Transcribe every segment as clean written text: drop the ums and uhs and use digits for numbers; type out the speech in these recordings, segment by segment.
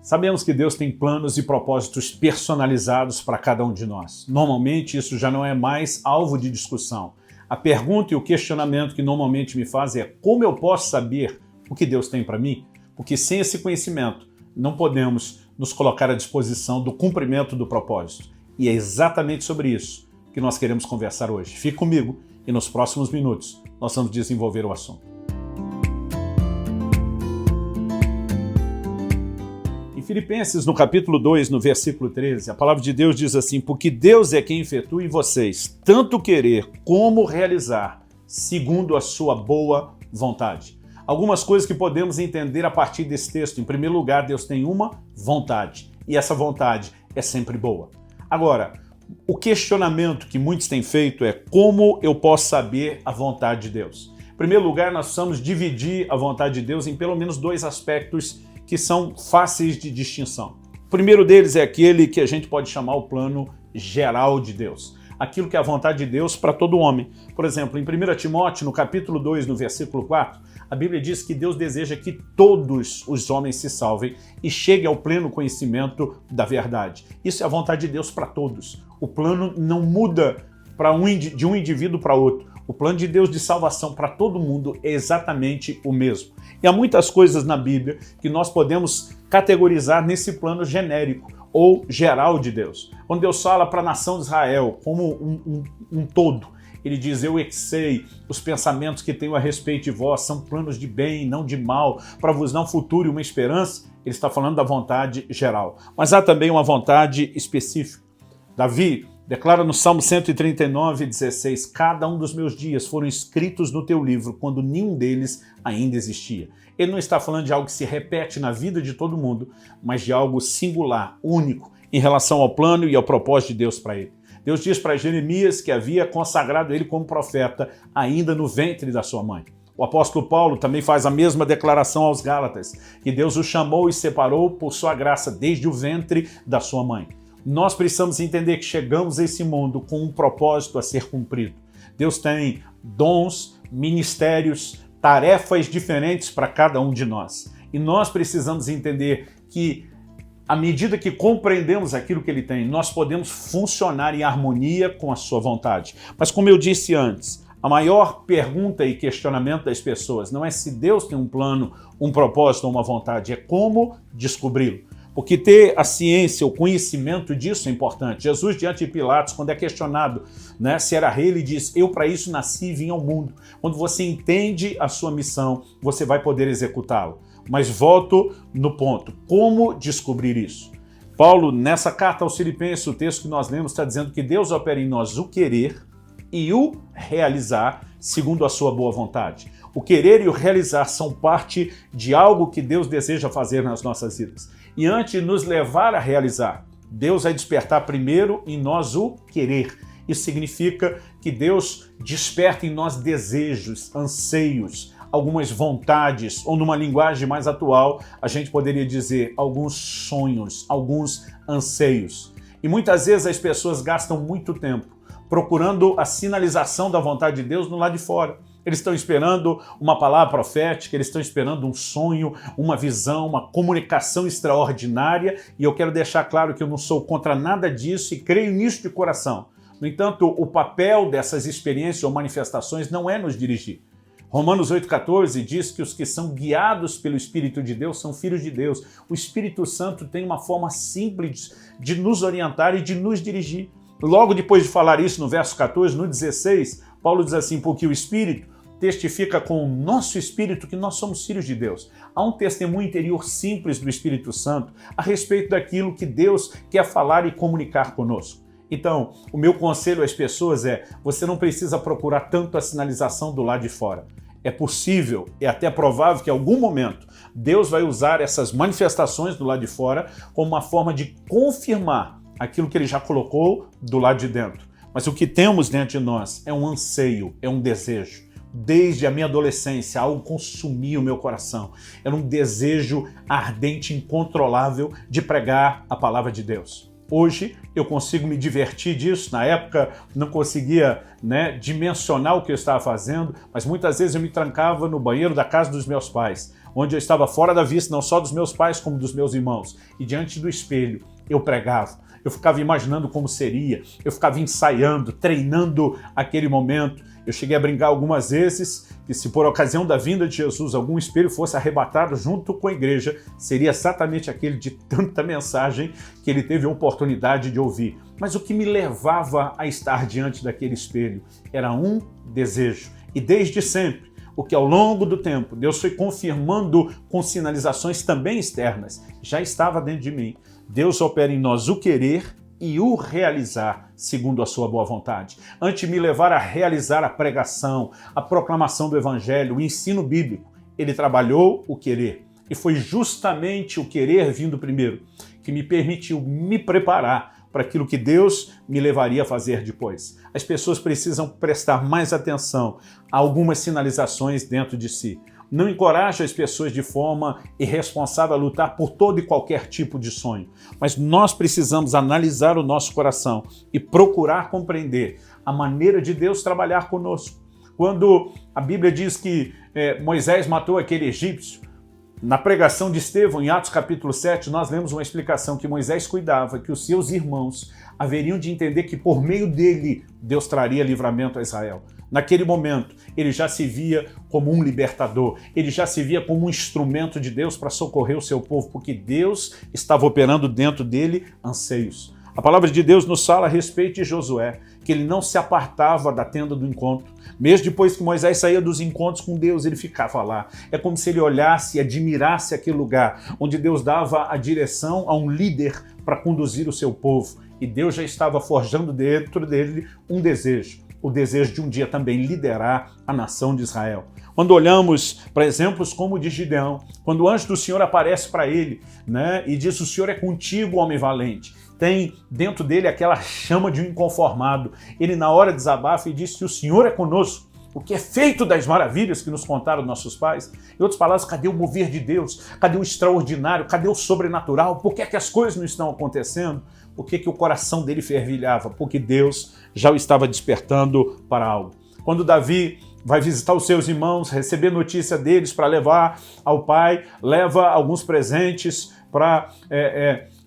Sabemos que Deus tem planos e propósitos personalizados para cada um de nós. Normalmente isso já não é mais alvo de discussão. A pergunta e o questionamento que normalmente me fazem é como eu posso saber o que Deus tem para mim? Porque sem esse conhecimento não podemos nos colocar à disposição do cumprimento do propósito. E é exatamente sobre isso que nós queremos conversar hoje. Fique comigo e nos próximos minutos nós vamos desenvolver o assunto. Em Filipenses, no capítulo 2, no versículo 13, a palavra de Deus diz assim: porque Deus é quem efetua em vocês tanto querer como realizar, segundo a sua boa vontade. Algumas coisas que podemos entender a partir desse texto. Em primeiro lugar, Deus tem uma vontade, e essa vontade é sempre boa. Agora, o questionamento que muitos têm feito é como eu posso saber a vontade de Deus? Em primeiro lugar, nós precisamos dividir a vontade de Deus em pelo menos dois aspectos que são fáceis de distinção. O primeiro deles é aquele que a gente pode chamar o plano geral de Deus. Aquilo que é a vontade de Deus para todo homem. Por exemplo, em 1 Timóteo, no capítulo 2, no versículo 4, a Bíblia diz que Deus deseja que todos os homens se salvem e cheguem ao pleno conhecimento da verdade. Isso é a vontade de Deus para todos. O plano não muda de um indivíduo para outro. O plano de Deus de salvação para todo mundo é exatamente o mesmo. E há muitas coisas na Bíblia que nós podemos categorizar nesse plano genérico ou geral de Deus. Quando Deus fala para a nação de Israel como um todo, ele diz: eu é que sei os pensamentos que tenho a respeito de vós, são planos de bem, não de mal, para vos dar um futuro e uma esperança. Ele está falando da vontade geral. Mas há também uma vontade específica. Davi declara no Salmo 139, 16, cada um dos meus dias foram escritos no teu livro, quando nenhum deles ainda existia. Ele não está falando de algo que se repete na vida de todo mundo, mas de algo singular, único, em relação ao plano e ao propósito de Deus para ele. Deus diz para Jeremias que havia consagrado ele como profeta ainda no ventre da sua mãe. O apóstolo Paulo também faz a mesma declaração aos Gálatas, que Deus o chamou e separou por sua graça desde o ventre da sua mãe. Nós precisamos entender que chegamos a esse mundo com um propósito a ser cumprido. Deus tem dons, ministérios, tarefas diferentes para cada um de nós. E nós precisamos entender que, à medida que compreendemos aquilo que Ele tem, nós podemos funcionar em harmonia com a sua vontade. Mas como eu disse antes, a maior pergunta e questionamento das pessoas não é se Deus tem um plano, um propósito ou uma vontade, é como descobri-lo. Porque ter a ciência, o conhecimento disso é importante. Jesus, diante de Pilatos, quando é questionado, se era rei, ele diz: eu para isso nasci e vim ao mundo. Quando você entende a sua missão, você vai poder executá-la. Mas volto no ponto, como descobrir isso? Paulo, nessa carta aos Filipenses, o texto que nós lemos está dizendo que Deus opera em nós o querer e o realizar segundo a sua boa vontade. O querer e o realizar são parte de algo que Deus deseja fazer nas nossas vidas. E antes de nos levar a realizar, Deus vai despertar primeiro em nós o querer. Isso significa que Deus desperta em nós desejos, anseios, algumas vontades, ou numa linguagem mais atual, a gente poderia dizer alguns sonhos, alguns anseios. E muitas vezes as pessoas gastam muito tempo procurando a sinalização da vontade de Deus no lado de fora. Eles estão esperando uma palavra profética, eles estão esperando um sonho, uma visão, uma comunicação extraordinária, e eu quero deixar claro que eu não sou contra nada disso e creio nisso de coração. No entanto, o papel dessas experiências ou manifestações não é nos dirigir. Romanos 8,14 diz que os que são guiados pelo Espírito de Deus são filhos de Deus. O Espírito Santo tem uma forma simples de nos orientar e de nos dirigir. Logo depois de falar isso, no verso 14, no 16, Paulo diz assim: porque o Espírito testifica com o nosso espírito que nós somos filhos de Deus. Há um testemunho interior simples do Espírito Santo a respeito daquilo que Deus quer falar e comunicar conosco. Então, o meu conselho às pessoas é: você não precisa procurar tanto a sinalização do lado de fora. É possível, é até provável que em algum momento Deus vai usar essas manifestações do lado de fora como uma forma de confirmar aquilo que Ele já colocou do lado de dentro. Mas o que temos dentro de nós é um anseio, é um desejo. Desde a minha adolescência, algo consumia o meu coração. Era um desejo ardente, incontrolável de pregar a palavra de Deus. Hoje eu consigo me divertir disso. Na época não conseguia dimensionar o que eu estava fazendo, mas muitas vezes eu me trancava no banheiro da casa dos meus pais, onde eu estava fora da vista, não só dos meus pais, como dos meus irmãos. E diante do espelho, eu pregava. Eu ficava imaginando como seria, eu ficava ensaiando, treinando aquele momento. Eu cheguei a brincar algumas vezes que se por ocasião da vinda de Jesus algum espelho fosse arrebatado junto com a igreja, seria exatamente aquele de tanta mensagem que ele teve a oportunidade de ouvir. Mas o que me levava a estar diante daquele espelho era um desejo. E desde sempre, o que ao longo do tempo Deus foi confirmando com sinalizações também externas, já estava dentro de mim. Deus opera em nós o querer e o realizar segundo a sua boa vontade. Antes de me levar a realizar a pregação, a proclamação do evangelho, o ensino bíblico, ele trabalhou o querer. E foi justamente o querer vindo primeiro que me permitiu me preparar para aquilo que Deus me levaria a fazer depois. As pessoas precisam prestar mais atenção a algumas sinalizações dentro de si. Não encoraja as pessoas de forma irresponsável a lutar por todo e qualquer tipo de sonho. Mas nós precisamos analisar o nosso coração e procurar compreender a maneira de Deus trabalhar conosco. Quando a Bíblia diz que Moisés matou aquele egípcio, na pregação de Estevão, em Atos capítulo 7, nós lemos uma explicação que Moisés cuidava que os seus irmãos haveriam de entender que por meio dele Deus traria livramento a Israel. Naquele momento, ele já se via como um libertador, ele já se via como um instrumento de Deus para socorrer o seu povo, porque Deus estava operando dentro dele anseios. A palavra de Deus nos fala a respeito de Josué, que ele não se apartava da tenda do encontro. Mesmo depois que Moisés saía dos encontros com Deus, ele ficava lá. É como se ele olhasse e admirasse aquele lugar onde Deus dava a direção a um líder para conduzir o seu povo. E Deus já estava forjando dentro dele um desejo. O desejo de um dia também liderar a nação de Israel. Quando olhamos para exemplos como o de Gideão, quando o anjo do Senhor aparece para ele, e diz: o Senhor é contigo, homem valente. Tem dentro dele aquela chama de um inconformado. Ele na hora desabafa e diz que o Senhor é conosco. O que é feito das maravilhas que nos contaram nossos pais. Em outras palavras, cadê o mover de Deus? Cadê o extraordinário? Cadê o sobrenatural? Por que é que as coisas não estão acontecendo? Por que que o coração dele fervilhava? Porque Deus já o estava despertando para algo. Quando Davi vai visitar os seus irmãos, receber notícia deles para levar ao pai, leva alguns presentes para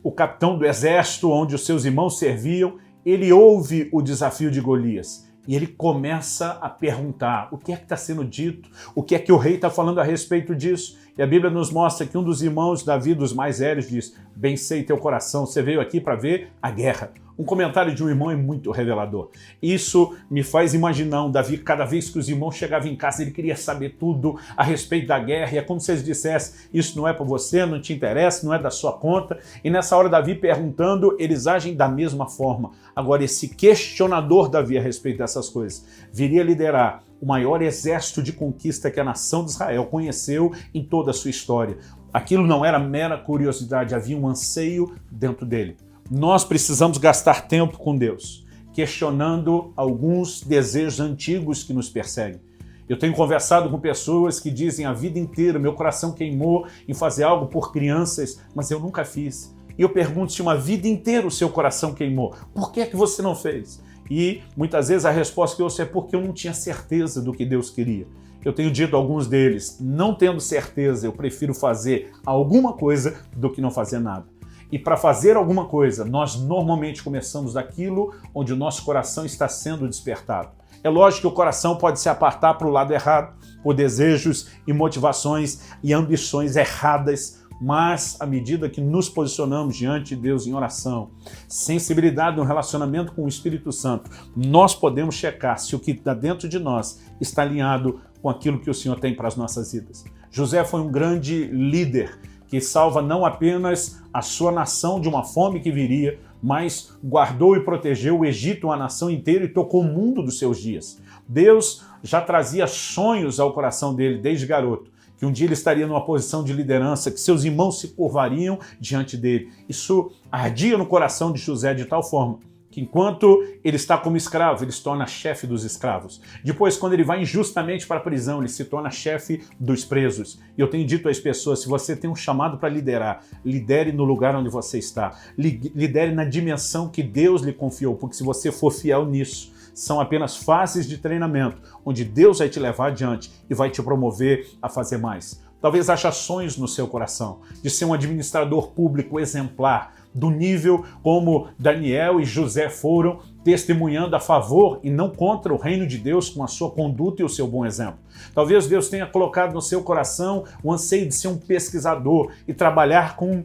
o capitão do exército onde os seus irmãos serviam, ele ouve o desafio de Golias. E ele começa a perguntar o que é que está sendo dito, o que é que o rei está falando a respeito disso. E a Bíblia nos mostra que um dos irmãos, Davi, dos mais velhos, diz: bem sei teu coração, você veio aqui para ver a guerra. Um comentário de um irmão é muito revelador. Isso me faz imaginar um Davi, cada vez que os irmãos chegavam em casa, ele queria saber tudo a respeito da guerra. E é como se eles dissessem: isso não é para você, não te interessa, não é da sua conta. E nessa hora, Davi perguntando, eles agem da mesma forma. Agora, esse questionador Davi a respeito dessas coisas viria liderar o maior exército de conquista que a nação de Israel conheceu em toda a sua história. Aquilo não era mera curiosidade, havia um anseio dentro dele. Nós precisamos gastar tempo com Deus, questionando alguns desejos antigos que nos perseguem. Eu tenho conversado com pessoas que dizem a vida inteira: meu coração queimou em fazer algo por crianças, mas eu nunca fiz. E eu pergunto: se uma vida inteira o seu coração queimou, por que é que você não fez? E muitas vezes a resposta que eu ouço é porque eu não tinha certeza do que Deus queria. Eu tenho dito a alguns deles: não tendo certeza, eu prefiro fazer alguma coisa do que não fazer nada. E para fazer alguma coisa, nós normalmente começamos daquilo onde o nosso coração está sendo despertado. É lógico que o coração pode se apartar para o lado errado, por desejos e motivações e ambições erradas, mas à medida que nos posicionamos diante de Deus em oração, sensibilidade no relacionamento com o Espírito Santo, nós podemos checar se o que está dentro de nós está alinhado com aquilo que o Senhor tem para as nossas vidas. José foi um grande líder que salva não apenas a sua nação de uma fome que viria, mas guardou e protegeu o Egito, uma nação inteira, e tocou o mundo dos seus dias. Deus já trazia sonhos ao coração dele desde garoto, que um dia ele estaria numa posição de liderança, que seus irmãos se curvariam diante dele. Isso ardia no coração de José de tal forma que enquanto ele está como escravo, ele se torna chefe dos escravos. Depois, quando ele vai injustamente para a prisão, ele se torna chefe dos presos. E eu tenho dito às pessoas: se você tem um chamado para liderar, lidere no lugar onde você está. Lidere na dimensão que Deus lhe confiou, porque se você for fiel nisso, são apenas fases de treinamento, onde Deus vai te levar adiante e vai te promover a fazer mais. Talvez haja sonhos no seu coração de ser um administrador público exemplar, do nível como Daniel e José foram, testemunhando a favor e não contra o reino de Deus com a sua conduta e o seu bom exemplo. Talvez Deus tenha colocado no seu coração o anseio de ser um pesquisador e trabalhar com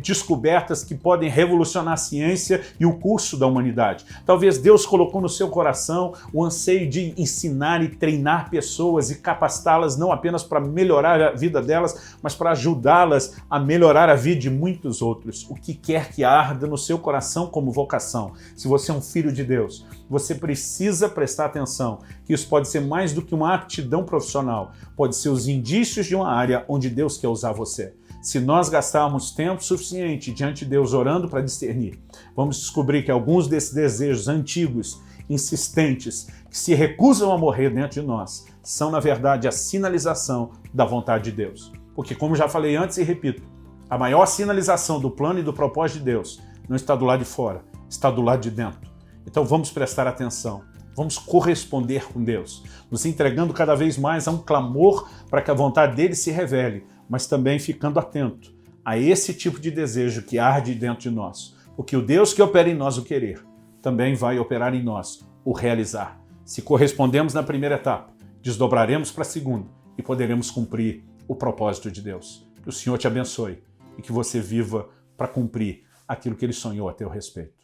descobertas que podem revolucionar a ciência e o curso da humanidade. Talvez Deus colocou no seu coração o anseio de ensinar e treinar pessoas e capacitá-las não apenas para melhorar a vida delas, mas para ajudá-las a melhorar a vida de muitos outros. O que quer que arda no seu coração como vocação. Se você é um filho de Deus, você precisa prestar atenção que isso pode ser mais do que uma aptidão profissional, pode ser os indícios de uma área onde Deus quer usar você. Se nós gastarmos tempo suficiente diante de Deus orando para discernir, vamos descobrir que alguns desses desejos antigos, insistentes, que se recusam a morrer dentro de nós, são na verdade a sinalização da vontade de Deus. Porque, como já falei antes e repito, a maior sinalização do plano e do propósito de Deus não está do lado de fora, está do lado de dentro. Então vamos prestar atenção, vamos corresponder com Deus, nos entregando cada vez mais a um clamor para que a vontade dele se revele, mas também ficando atento a esse tipo de desejo que arde dentro de nós. Porque o Deus que opera em nós o querer, também vai operar em nós o realizar. Se correspondemos na primeira etapa, desdobraremos para a segunda e poderemos cumprir o propósito de Deus. Que o Senhor te abençoe e que você viva para cumprir aquilo que Ele sonhou a teu respeito.